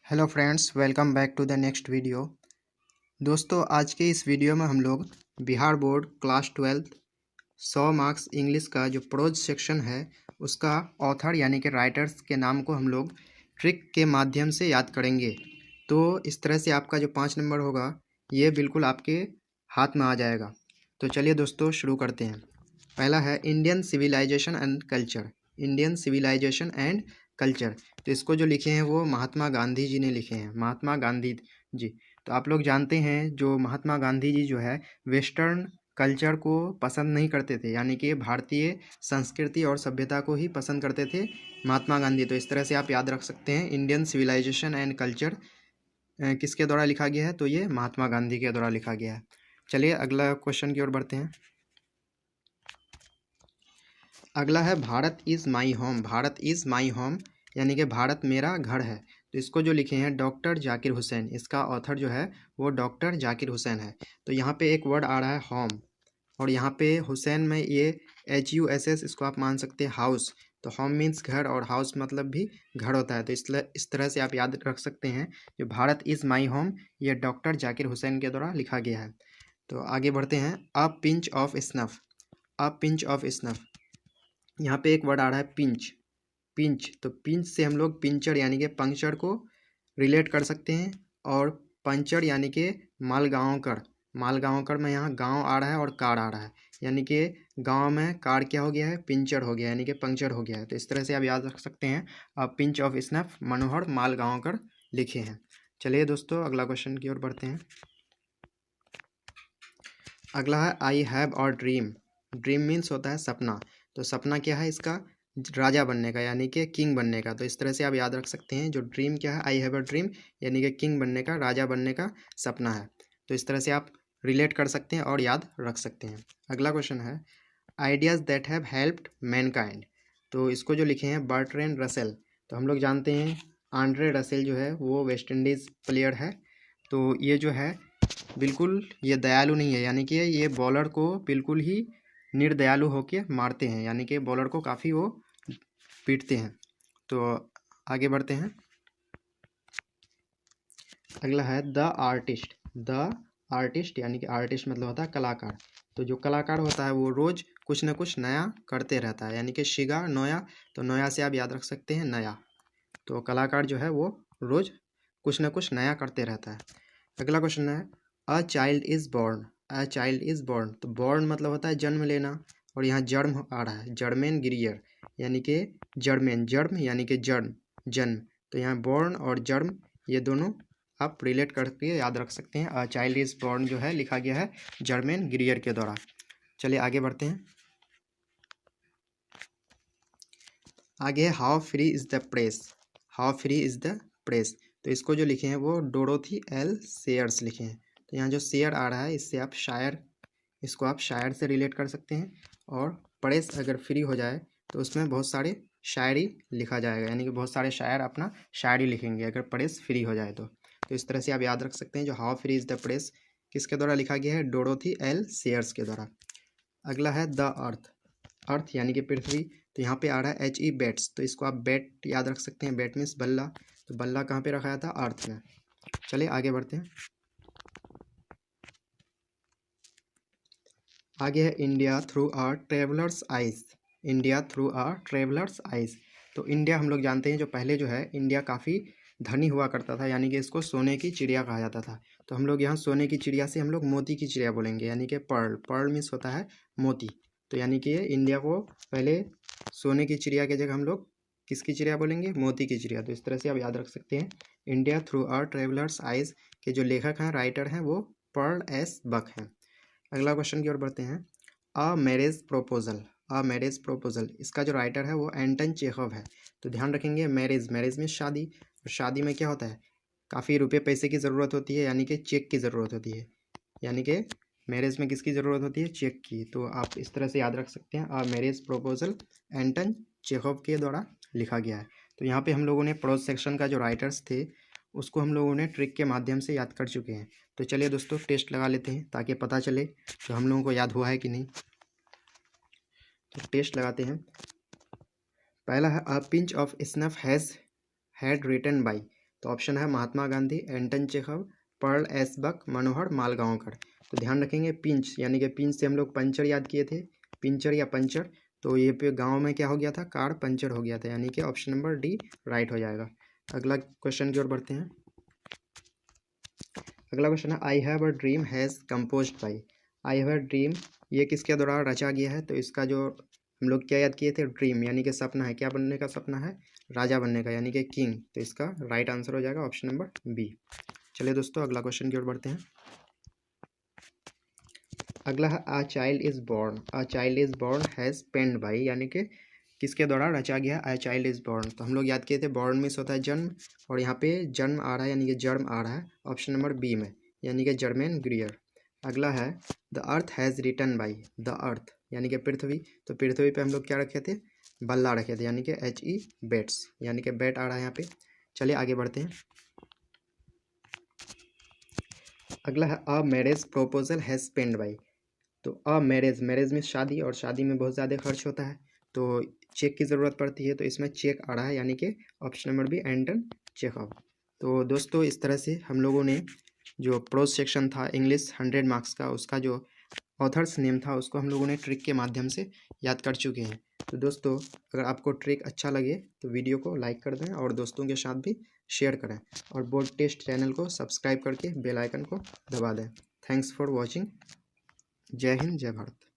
Hello friends, welcome back to the next video. दोस्तों, आज के इस वीडियो में हम लोग Bihar board class 12 100 marks English का जो प्रोज सेक्शन है उसका ऑथर यानी कि राइटर्स के नाम को हम लोग ट्रिक के माध्यम से याद करेंगे। तो इस तरह से आपका जो 5 नंबर होगा ये बिल्कुल आपके हाथ में आ जाएगा। तो चलिए दोस्तों शुरू करते हैं। पहला है Indian civilisation and culture. Indian civilisation and culture, तो इसको जो लिखे हैं वो महात्मा गांधी जी ने लिखे हैं, महात्मा गांधी जी। तो आप लोग जानते हैं जो महात्मा गांधी जी जो है वेस्टर्न कल्चर को पसंद नहीं करते थे, यानी कि भारतीय संस्कृति और सभ्यता को ही पसंद करते थे महात्मा गांधी। तो इस तरह से आप याद रख सकते हैं इंडियन सिविलाइजेशन एंड कल्चर किसके द्वारा लिखा गया है, तो ये महात्मा गांधी के द्वारा लिखा गया है। चलिए अगला क्वेश्चन की ओर बढ़ते हैं। अगला है Bharat is my home. Bharat is my home यानी कि भारत मेरा घर है। तो इसको जो लिखे हैं डॉक्टर जाकिर हुसैन, इसका ऑथर जो है वो डॉक्टर जाकिर हुसैन है। तो यहाँ पे एक वर्ड आ रहा है होम, और यहाँ पे हुसैन में ये HUSS, इसको आप मान सकते हैं हाउस। तो होम मीन्स घर और हाउस मतलब भी घर होता है। तो इस तरह से आप याद रख सकते हैं जो भारत इज़ माई होम ये डॉक्टर जाकिर हुसैन के द्वारा लिखा गया है। तो आगे बढ़ते हैं। अ pinch of snuff. A pinch of snuff, यहाँ पे एक वर्ड आ रहा है पिंच। पिंच, तो पिंच से हम लोग पिंचर यानी कि पंक्चर को रिलेट कर सकते हैं, और पंचर यानी कि मालगांवकर। मालगांवकर में यहाँ गांव आ रहा है और कार आ रहा है, यानी कि गांव में कार क्या हो गया है, पिंचर हो गया, यानी कि पंक्चर हो गया है। तो इस तरह से आप याद रख सकते हैं। अब पिंच ऑफ स्नफ मनोहर मालगांवकर लिखे हैं। चलिए दोस्तों अगला क्वेश्चन की ओर बढ़ते हैं। अगला है आई हैव और ड्रीम। ड्रीम मीन्स होता है सपना। तो सपना क्या है इसका, राजा बनने का यानी कि किंग बनने का। तो इस तरह से आप याद रख सकते हैं जो ड्रीम क्या है, आई हैव अ ड्रीम यानी कि किंग बनने का, राजा बनने का सपना है। तो इस तरह से आप रिलेट कर सकते हैं और याद रख सकते हैं। अगला क्वेश्चन है ideas that have helped Mankind. तो इसको जो लिखे हैं बर्ट्रैंड रसेल। तो हम लोग जानते हैं आंड्रे रसेल जो है वो वेस्ट इंडीज़ प्लेयर है। तो ये जो है बिल्कुल ये दयालु नहीं है, यानी कि ये बॉलर को बिल्कुल ही निर्दयालु होके मारते हैं, यानी कि बॉलर को काफ़ी वो पीटते हैं। तो आगे बढ़ते हैं। अगला है द आर्टिस्ट। द आर्टिस्ट यानी कि आर्टिस्ट मतलब होता है कलाकार। तो जो कलाकार होता है वो रोज़ कुछ ना कुछ नया करते रहता है, यानी कि शिगा नोया। तो नोया से आप याद रख सकते हैं नया। तो कलाकार जो है वो रोज़ कुछ ना कुछ नया करते रहता है। अगला क्वेश्चन है a child is born. A child is born, तो बॉर्न मतलब होता है जन्म लेना, और यहाँ जन्म आ रहा है जर्मेन गिरियर, यानी कि जर्मेन जन्म यानी कि जन्म जन्म। तो यहाँ बॉर्न और जन्म ये दोनों आप रिलेट करके याद रख सकते हैं। अ चाइल्ड इज़ बॉर्न जो है लिखा गया है जर्मेन गिरियर के द्वारा। चलिए आगे बढ़ते हैं। आगे है how free is the press. How free is the press, तो इसको जो लिखे हैं वो डोरोथी एल सेयर्स लिखे हैं। तो यहाँ जो शेयर आ रहा है इससे आप शायर, इसको आप शायर से रिलेट कर सकते हैं, और प्रेस अगर फ्री हो जाए तो उसमें बहुत सारे शायरी लिखा जाएगा, यानी कि बहुत सारे शायर अपना शायरी लिखेंगे अगर प्रेस फ्री हो जाए तो इस तरह से आप याद रख सकते हैं जो how free is the press किसके द्वारा लिखा गया है, डोरोथी एल सेयर्स के द्वारा। अगला है द अर्थ। अर्थ यानी कि पृथ्वी, तो यहाँ पे आ रहा है HE बैट्स। तो इसको आप बैट याद रख सकते हैं, बैट मीन्स बल्ला। तो बल्ला कहाँ पे रखाया था, अर्थ में। चलिए आगे बढ़ते हैं। आगे है India through a travellers eyes. India through a travellers eyes, तो इंडिया हम लोग जानते हैं जो पहले जो है इंडिया काफ़ी धनी हुआ करता था, यानी कि इसको सोने की चिड़िया कहा जाता था। तो हम लोग यहाँ सोने की चिड़िया से हम लोग मोती की चिड़िया बोलेंगे, यानी कि पर्ल। पर्ल मीन्स होता है मोती। तो यानी कि इंडिया को पहले सोने की चिड़िया की जगह हम लोग किसकी चिड़िया बोलेंगे, मोती की चिड़िया। तो इस तरह से आप याद रख सकते हैं India through a travellers eyes के जो लेखक हैं, राइटर हैं, वो पर्ल एस बक हैं। अगला क्वेश्चन की ओर बढ़ते हैं। अ मैरिज प्रोपोजल। अ मैरिज प्रोपोजल, इसका जो राइटर है वो एंटन चेखव है। तो ध्यान रखेंगे मैरिज, मैरिज में शादी, और शादी में क्या होता है, काफ़ी रुपये पैसे की ज़रूरत होती है, यानी कि चेक की ज़रूरत होती है। यानी कि मैरिज में किसकी ज़रूरत होती है, चेक की। तो आप इस तरह से याद रख सकते हैं अ मैरिज प्रोपोजल एंटन चेखव के द्वारा लिखा गया है। तो यहाँ पे हम लोगों ने प्रोज सेक्शन का जो राइटर्स थे उसको हम लोगों ने ट्रिक के माध्यम से याद कर चुके हैं। तो चलिए दोस्तों टेस्ट लगा लेते हैं ताकि पता चले तो हम लोगों को याद हुआ है कि नहीं। तो टेस्ट लगाते हैं। पहला है a pinch of snuff has had written by. तो ऑप्शन है Mahatma Gandhi, Anton Chekhov, Pearl S Buck, Manohar Malgaonkar. तो ध्यान रखेंगे पिंच, यानी कि पिंच से हम लोग पंचर याद किए थे, पिंचर या पंचर। तो ये पे गाँव में क्या हो गया था, कार पंचर हो गया था, यानी कि ऑप्शन नंबर डी राइट हो जाएगा। अगला क्वेश्चन की ओर बढ़ते हैं। अगला क्वेश्चन है I have a dream has composed by. I have a dream ये किसके द्वारा रचा गया है, तो इसका जो हम लोग क्या याद किए थे, ड्रीम यानी कि सपना है, क्या बनने का सपना है, राजा बनने का, यानी कि किंग। तो इसका राइट आंसर हो जाएगा ऑप्शन नंबर बी। चलिए दोस्तों अगला क्वेश्चन की ओर बढ़ते हैं। अगला है a child is born. A child is born has penned by, यानी कि किसके द्वारा रचा गया है, आ चाइल्ड इज बॉर्न। तो हम लोग याद किए थे बॉर्न मीन्स होता है जन्म, और यहाँ पे जन्म आ रहा है यानी कि जन्म आ रहा है ऑप्शन नंबर बी में, यानी कि जर्मेन ग्रियर। अगला है the earth has written by. The earth यानी कि पृथ्वी, तो पृथ्वी पे हम लोग क्या रखे थे, बल्ला रखे थे, यानी कि HE बेट्स, यानी कि बैट आ रहा है यहाँ पे। चलिए आगे बढ़ते हैं। अगला है a marriage proposal has penned by. तो अ मैरिज, मैरिज में शादी, और शादी में बहुत ज़्यादा खर्च होता है, तो चेक की ज़रूरत पड़ती है, तो इसमें चेक आ रहा है, यानी कि ऑप्शन नंबर बी एंटन चेखव। तो दोस्तों इस तरह से हम लोगों ने जो प्रोज सेक्शन था इंग्लिश 100 मार्क्स का, उसका जो ऑथर्स नेम था उसको हम लोगों ने ट्रिक के माध्यम से याद कर चुके हैं। तो दोस्तों अगर आपको ट्रिक अच्छा लगे तो वीडियो को लाइक कर दें और दोस्तों के साथ भी शेयर करें, और बोर्ड टेस्ट चैनल को सब्सक्राइब करके बेल आइकन को दबा दें। Thanks for watching. जय हिंद, जय भारत।